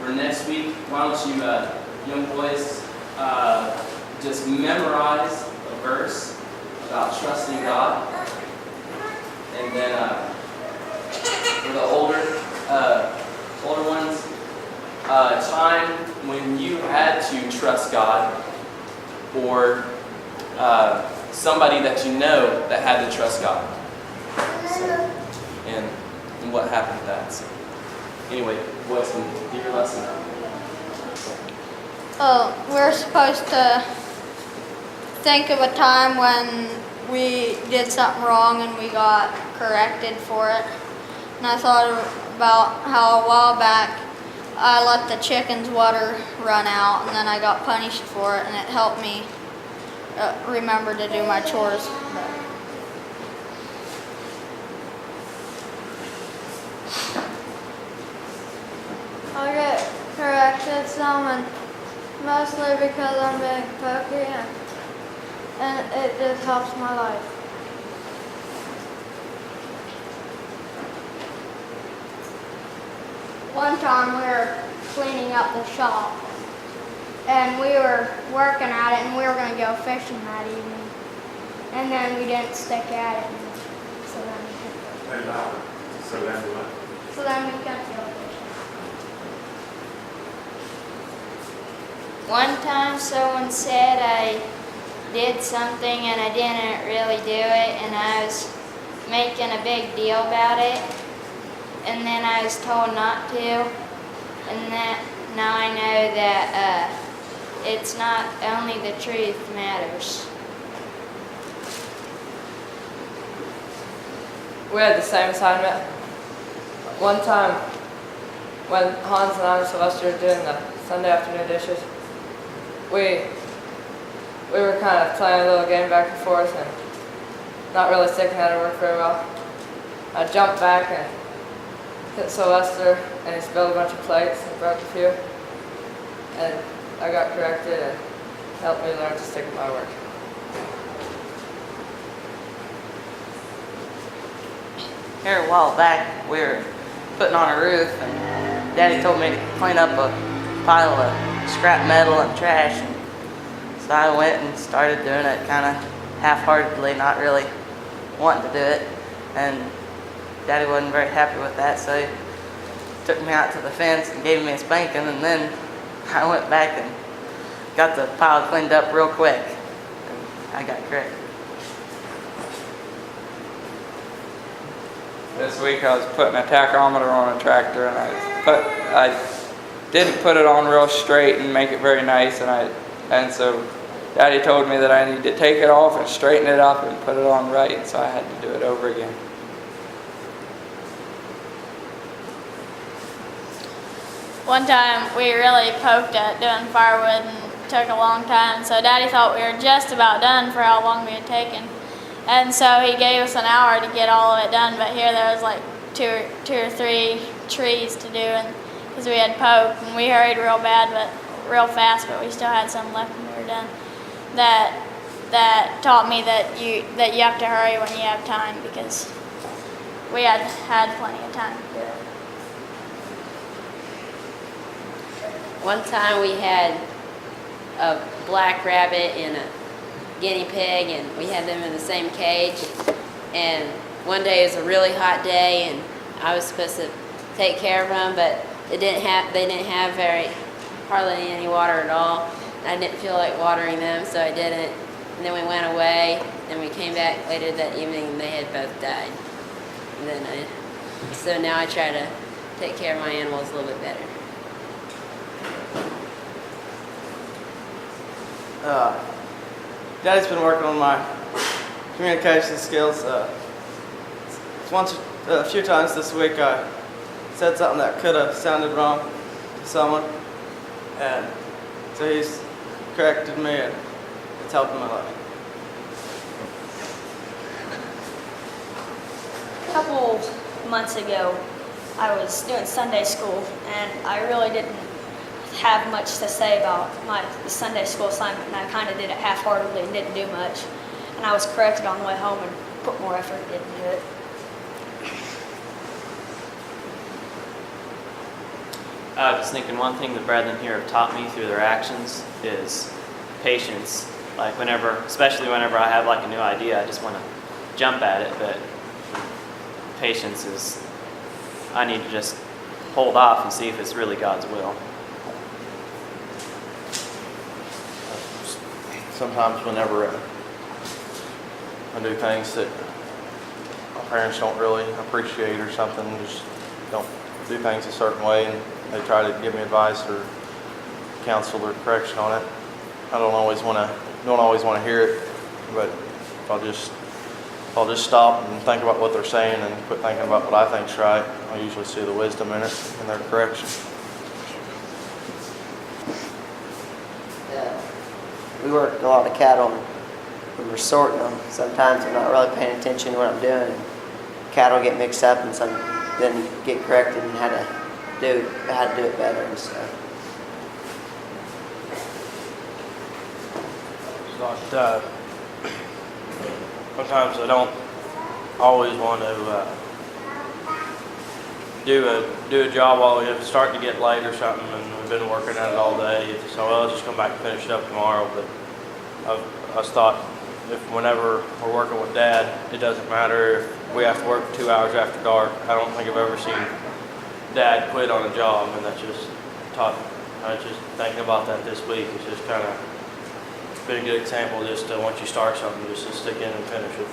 for next week, why don't you young boys just memorize a verse about trusting God, and then for the older ones, a time when you had to trust God, or somebody that you know that had to trust God. So, and what happened with that. So, anyway, boys, can do your lesson. We're supposed to think of a time when we did something wrong and we got corrected for it. And I thought about how a while back I let the chicken's water run out, and then I got punished for it, and it helped me remember to do my chores better. I get corrected some, and mostly because I'm being pokey, and it just helps my life. One time we were cleaning up the shop, and we were working at it, and we were going to go fishing that evening, and then we didn't stick at it, and so then we couldn't go. So then what? So then we couldn't go fishing. One time someone said I did something and I didn't really do it, and I was making a big deal about it, and then I was told not to, and now I know that it's not only the truth matters. We had the same assignment. One time when Hans and I and Sylvester were doing the Sunday afternoon dishes, we were kind of playing a little game back and forth and not really sticking how to work very well. I jumped back and hit Sylvester, and he spilled a bunch of plates and broke a few. And I got corrected and helped me learn to stick to my work. Here a while back, we were putting on a roof, and Daddy told me to clean up a pile of scrap metal and trash. And so I went and started doing it kind of half-heartedly, not really wanting to do it. And Daddy wasn't very happy with that, so he took me out to the fence and gave me a spanking, and then I went back and got the pile cleaned up real quick, and I got corrected. This week I was putting a tachometer on a tractor, and I didn't put it on real straight and make it very nice, and so Daddy told me that I need to take it off and straighten it up and put it on right, and so I had to do it over again. One time we really poked at doing firewood and it took a long time, so Daddy thought we were just about done for how long we had taken. And so he gave us an hour to get all of it done, but here there was like two or three trees to do, and because we had poked, and we hurried real fast, but we still had some left when we were done. That taught me that you have to hurry when you have time, because we had plenty of time to do it. One time we had a black rabbit and a guinea pig, and we had them in the same cage. And one day it was a really hot day, and I was supposed to take care of them, but they didn't have hardly any water at all. And I didn't feel like watering them, so I didn't. And then we went away, and we came back later that evening, and they had both died. And so now I try to take care of my animals a little bit better. Daddy's been working on my communication skills. A few times this week I said something that could have sounded wrong to someone, and so he's corrected me, and it's helping my life. A couple months ago, I was doing Sunday school, and I really didn't have much to say about the Sunday school assignment, and I kind of did it half-heartedly and didn't do much. And I was corrected on the way home and put more effort into it. I was thinking one thing the brethren here have taught me through their actions is patience. Like especially whenever I have like a new idea, I just want to jump at it, but patience is, I need to just hold off and see if it's really God's will. Sometimes whenever I do things that my parents don't really appreciate or something, just don't do things a certain way, and they try to give me advice or counsel or correction on it. I don't always want to hear it, but if I'll just stop and think about what they're saying and quit thinking about what I think's right, I usually see the wisdom in it and their correction. Yeah. We work a lot of cattle when we're sorting them. Sometimes I'm not really paying attention to what I'm doing. Cattle get mixed up and then get corrected and how to do it better and stuff. Sometimes I don't always want to do a job while it's starting to get late or something, and we've been working at it all day. So I'll just come back and finish it up tomorrow. But I just thought, whenever we're working with Dad, it doesn't matter if we have to work 2 hours after dark. I don't think I've ever seen Dad quit on a job, and that just taught. I was just thinking about that this week. It's just kind of been a good example, just once you start something, just to stick in and finish it.